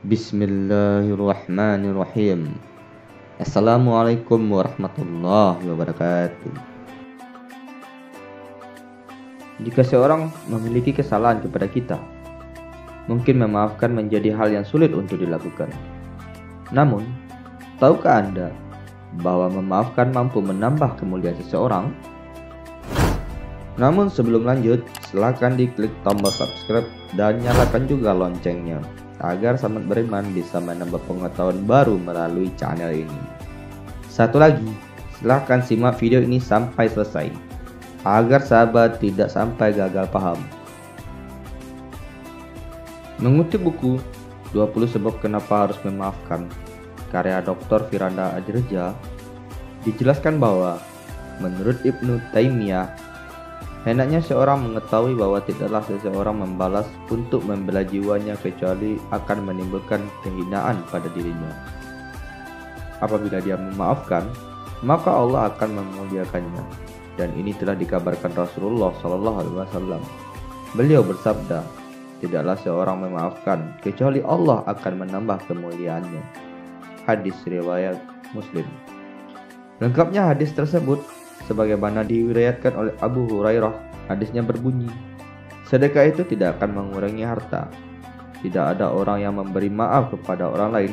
Bismillahirrahmanirrahim. Assalamualaikum warahmatullahi wabarakatuh. Jika seorang memiliki kesalahan kepada kita, mungkin memaafkan menjadi hal yang sulit untuk dilakukan. Namun, tahukah Anda bahwa memaafkan mampu menambah kemuliaan seseorang? Namun sebelum lanjut, silakan diklik tombol subscribe dan nyalakan juga loncengnya agar sahabat beriman bisa menambah pengetahuan baru melalui channel ini. Satu lagi, silahkan simak video ini sampai selesai agar sahabat tidak sampai gagal paham. Mengutip buku 20 Sebab Kenapa Harus Memaafkan karya Dr. Firanda Adiraja, dijelaskan bahwa menurut Ibnu Taimiyah, hendaknya seorang mengetahui bahwa tidaklah seseorang membalas untuk membela jiwanya kecuali akan menimbulkan kehinaan pada dirinya. Apabila dia memaafkan, maka Allah akan memuliakannya. Dan ini telah dikabarkan Rasulullah SAW. Beliau bersabda, tidaklah seorang memaafkan kecuali Allah akan menambah kemuliaannya. Hadis riwayat Muslim. Lengkapnya hadis tersebut sebagaimana diriwayatkan oleh Abu Hurairah, hadisnya berbunyi, sedekah itu tidak akan mengurangi harta. Tidak ada orang yang memberi maaf kepada orang lain,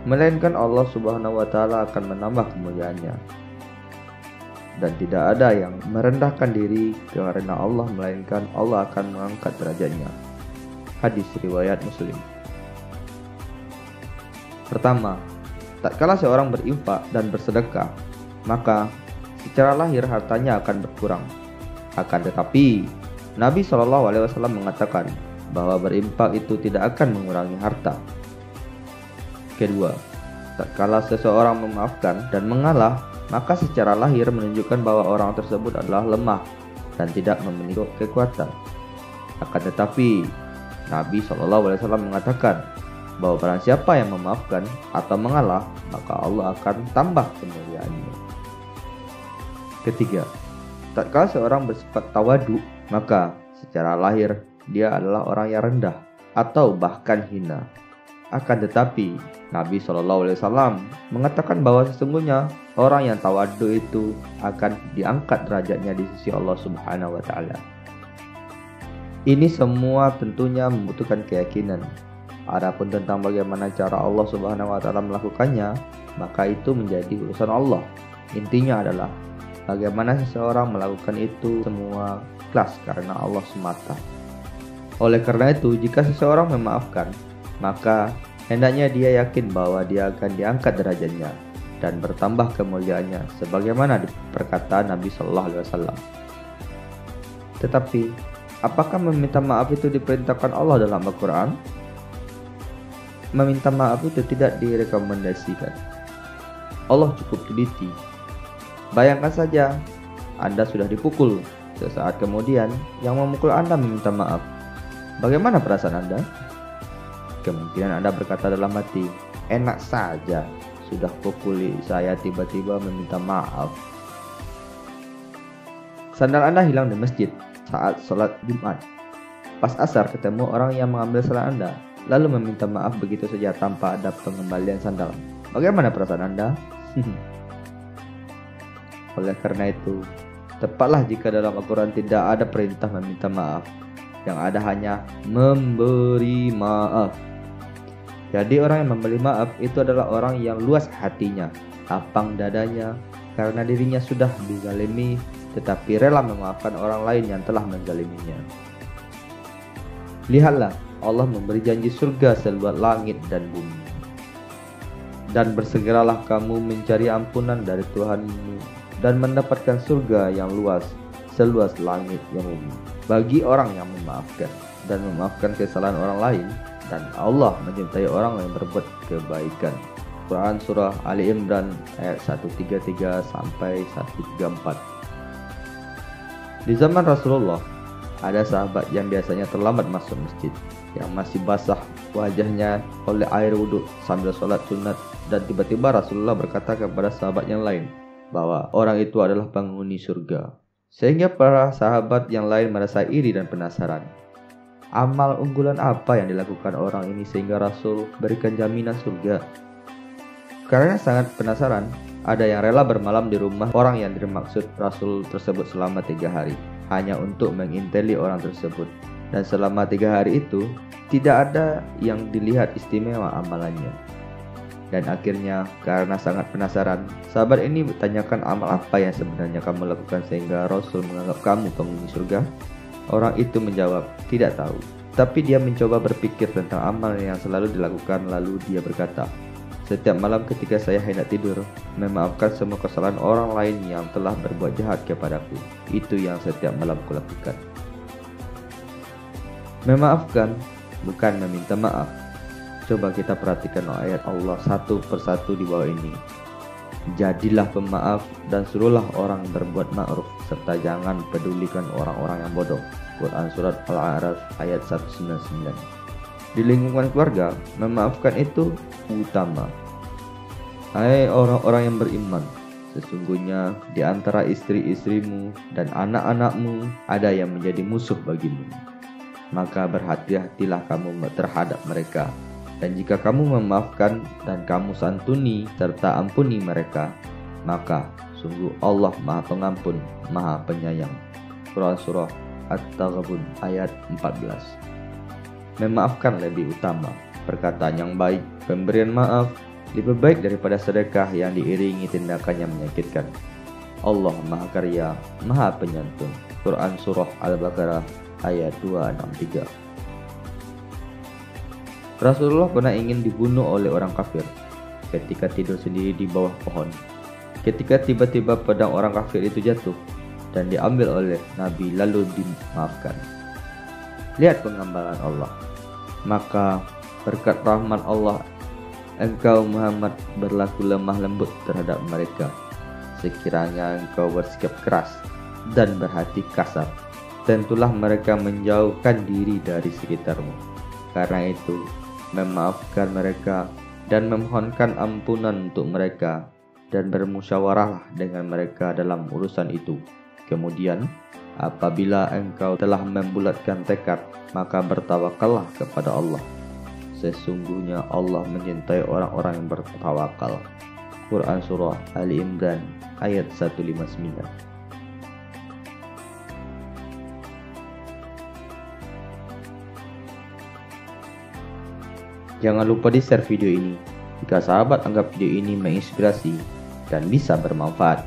melainkan Allah Subhanahu wa Ta'ala akan menambah kemuliaannya. Dan tidak ada yang merendahkan diri karena Allah, melainkan Allah akan mengangkat derajatnya. Hadis riwayat Muslim. Pertama, tatkala seorang berinfak dan bersedekah, maka secara lahir hartanya akan berkurang. Akan tetapi, Nabi SAW mengatakan bahwa berinfak itu tidak akan mengurangi harta. Kedua, tatkala seseorang memaafkan dan mengalah, maka secara lahir menunjukkan bahwa orang tersebut adalah lemah dan tidak memiliki kekuatan. Akan tetapi, Nabi SAW mengatakan bahwa barang siapa yang memaafkan atau mengalah, maka Allah akan tambah kemuliaannya. Ketiga, tatkala seorang bersifat tawadu, maka secara lahir dia adalah orang yang rendah atau bahkan hina. Akan tetapi, Nabi SAW mengatakan bahwa sesungguhnya orang yang tawadu itu akan diangkat derajatnya di sisi Allah Subhanahu wa Ta'ala. Ini semua tentunya membutuhkan keyakinan. Adapun tentang bagaimana cara Allah Subhanahu wa Ta'ala melakukannya, maka itu menjadi urusan Allah. Intinya adalah bagaimana seseorang melakukan itu semua ikhlas karena Allah semata. Oleh karena itu, jika seseorang memaafkan, maka hendaknya dia yakin bahwa dia akan diangkat derajatnya dan bertambah kemuliaannya sebagaimana perkataan Nabi SAW. Tetapi, apakah meminta maaf itu diperintahkan Allah dalam Al-Quran? Meminta maaf itu tidak direkomendasikan. Allah cukup teliti. Bayangkan saja, Anda sudah dipukul, sesaat kemudian yang memukul Anda meminta maaf. Bagaimana perasaan Anda? Kemungkinan Anda berkata dalam hati, enak saja, sudah pukuli saya tiba-tiba meminta maaf. Sandal Anda hilang di masjid saat sholat Jumat. Pas asar ketemu orang yang mengambil sandal Anda, lalu meminta maaf begitu saja tanpa ada pengembalian sandal. Bagaimana perasaan Anda? Oleh karena itu, tepatlah jika dalam Al-Quran tidak ada perintah meminta maaf, yang ada hanya memberi maaf. Jadi orang yang memberi maaf itu adalah orang yang luas hatinya, lapang dadanya, karena dirinya sudah dizalimi, tetapi rela memaafkan orang lain yang telah menzaliminya. Lihatlah, Allah memberi janji surga seluas langit dan bumi. Dan bersegeralah kamu mencari ampunan dari Tuhanmu dan mendapatkan surga yang luas seluas langit yang bumi bagi orang yang memaafkan dan memaafkan kesalahan orang lain, dan Allah mencintai orang yang berbuat kebaikan. Quran Surah Ali Imran ayat 133 sampai 134. Di zaman Rasulullah, ada sahabat yang biasanya terlambat masuk masjid, yang masih basah wajahnya oleh air wudhu sambil sholat sunat, dan tiba-tiba Rasulullah berkata kepada sahabat yang lain bahwa orang itu adalah penghuni surga. Sehingga para sahabat yang lain merasa iri dan penasaran. Amal unggulan apa yang dilakukan orang ini sehingga Rasul berikan jaminan surga? Karena sangat penasaran, ada yang rela bermalam di rumah orang yang dimaksud Rasul tersebut selama 3 hari, hanya untuk menginteli orang tersebut. Dan selama 3 hari itu, tidak ada yang dilihat istimewa amalannya. Dan akhirnya, karena sangat penasaran, sahabat ini bertanyakan amal apa yang sebenarnya kamu lakukan sehingga Rasul menganggap kamu penghuni surga? Orang itu menjawab, tidak tahu. Tapi dia mencoba berpikir tentang amal yang selalu dilakukan, lalu dia berkata, setiap malam ketika saya hendak tidur, memaafkan semua kesalahan orang lain yang telah berbuat jahat kepadaku. Itu yang setiap malam kulakukan. Memaafkan bukan meminta maaf. Coba kita perhatikan ayat Allah satu persatu di bawah ini. Jadilah pemaaf dan suruhlah orang berbuat ma'ruf, serta jangan pedulikan orang-orang yang bodoh. Quran Surat Al-A'raf ayat 199. Di lingkungan keluarga, memaafkan itu utama. Hai orang-orang yang beriman, sesungguhnya di antara istri-istrimu dan anak-anakmu ada yang menjadi musuh bagimu. Maka berhati-hatilah kamu terhadap mereka. Dan jika kamu memaafkan dan kamu santuni serta ampuni mereka, maka sungguh Allah Maha Pengampun, Maha Penyayang. Quran Surah At-Taghabun ayat 14. Memaafkan lebih utama. Perkataan yang baik, pemberian maaf, lebih baik daripada sedekah yang diiringi tindakan yang menyakitkan. Allah Maha Karya, Maha Penyantun. Quran Surah Al-Baqarah ayat 263. Rasulullah pernah ingin dibunuh oleh orang kafir ketika tidur sendiri di bawah pohon. Ketika tiba-tiba pedang orang kafir itu jatuh dan diambil oleh Nabi lalu dimaafkan. Lihat pengambaran Allah. Maka berkat rahmat Allah, engkau Muhammad berlaku lemah lembut terhadap mereka. Sekiranya engkau bersikap keras dan berhati kasar, tentulah mereka menjauhkan diri dari sekitarmu. Karena itu, memaafkan mereka dan memohonkan ampunan untuk mereka, dan bermusyawarahlah dengan mereka dalam urusan itu. Kemudian, apabila engkau telah membulatkan tekad, maka bertawakallah kepada Allah. Sesungguhnya Allah mencintai orang-orang yang bertawakal. Quran Surah Ali Imran ayat 159. Jangan lupa di-share video ini jika sahabat anggap video ini menginspirasi dan bisa bermanfaat.